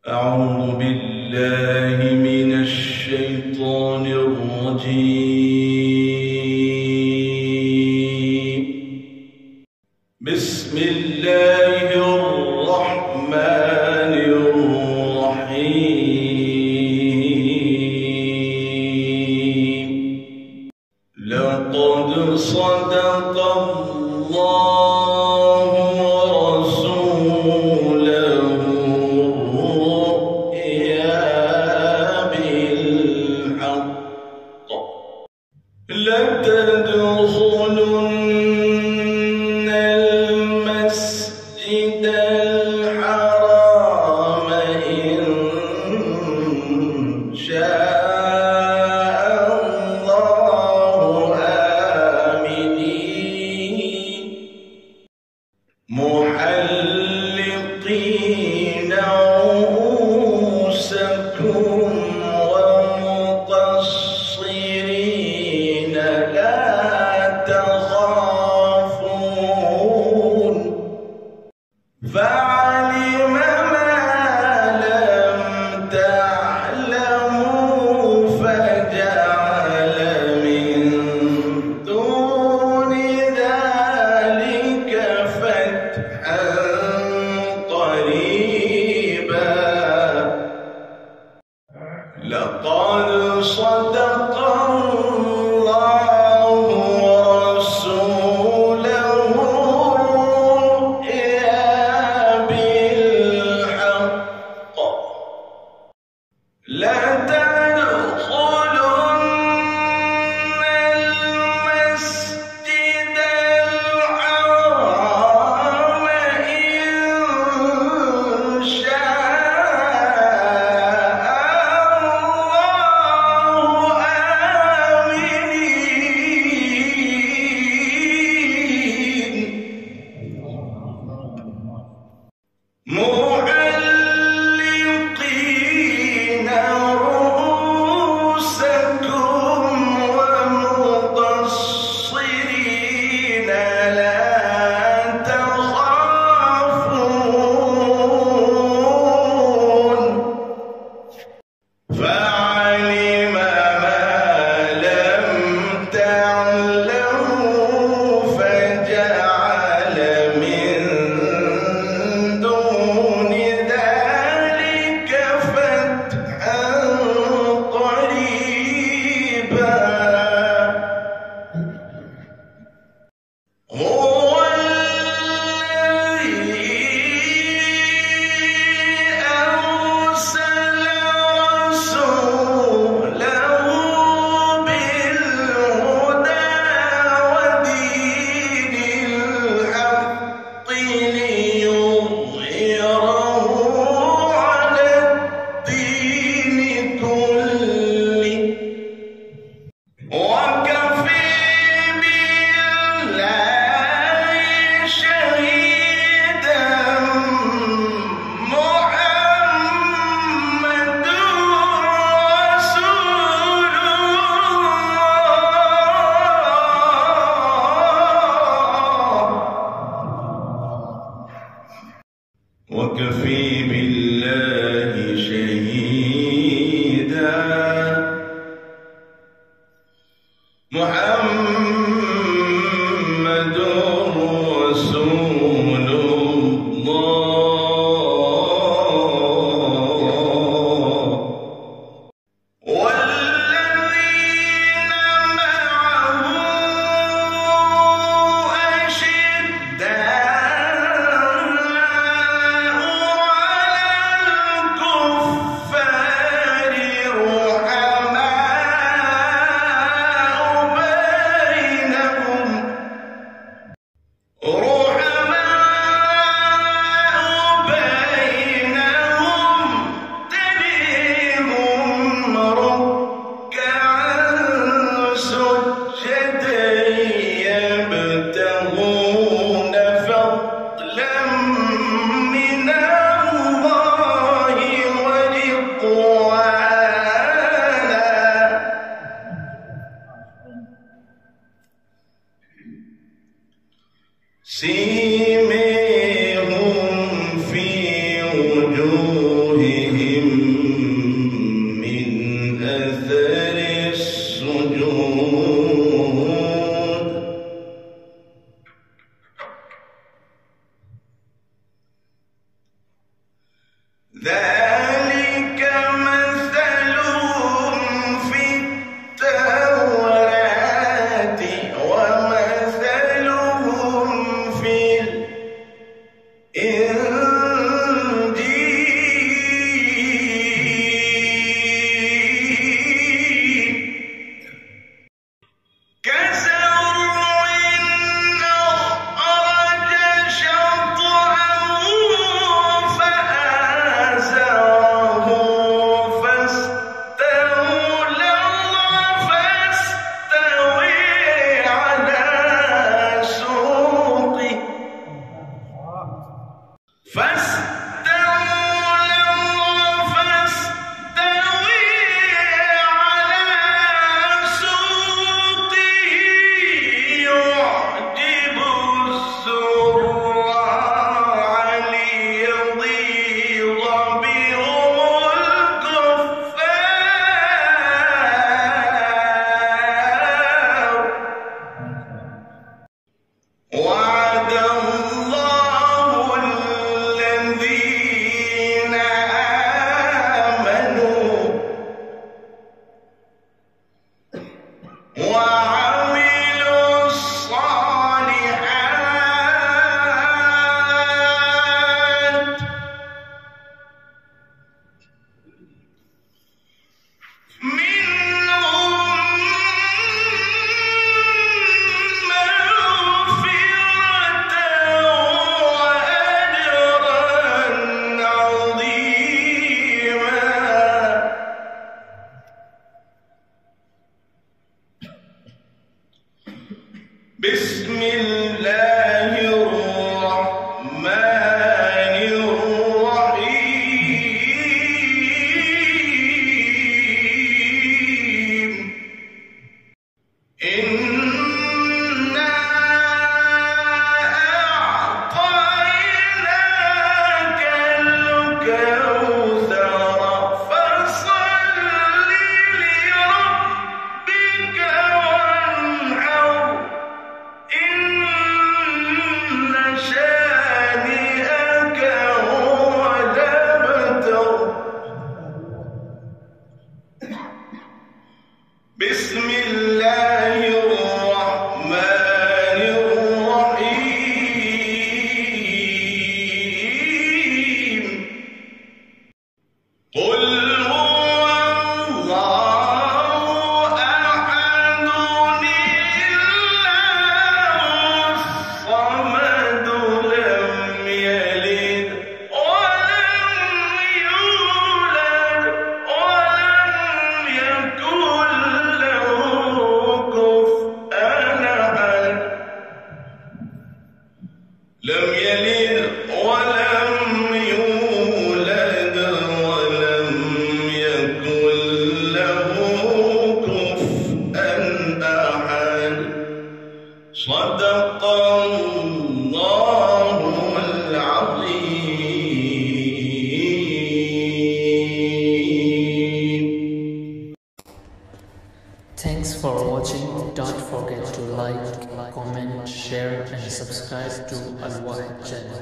أعوذ بالله من الشيطان الرجيم. بسم الله الرحمن الرحيم. لقد صدق الله ورسوله الرؤيا بالحق لتدخلن المسجد الحرام إن شاء الله آمنين محلقين رؤوسكم ومقصرين لا تخافون فعلم ما لم تعلموا فجعل من دون ذلك فتحا قريبا. لقد صدق الله ورسوله الرؤيا بالحق لتدخلن المسجد الحرام إن شاء الله آمنين محلقين رؤوسكم ذلك مثلهم في التوراة ومثلهم في الإنجيل كزرع أخرج شطأه فآزره وعد الله الذين آمنوا وعملوا الصالحات بسم الله الرحمن الرحيم إنا أعطيناك الكوثر فصل لربك وانحر إن شانئك هو الأبتر بسم الله الرحمن الرحيم قل هو الله أحد الله الصمد لم يلد ولم يولد ولم يكن له كفوا أحد لم يلد ولم يولد ولم يكن له كفوا أحد صدق الله العظيم. Thanks for watching. Don't forget to like, comment, share and subscribe to Al Wahid channel.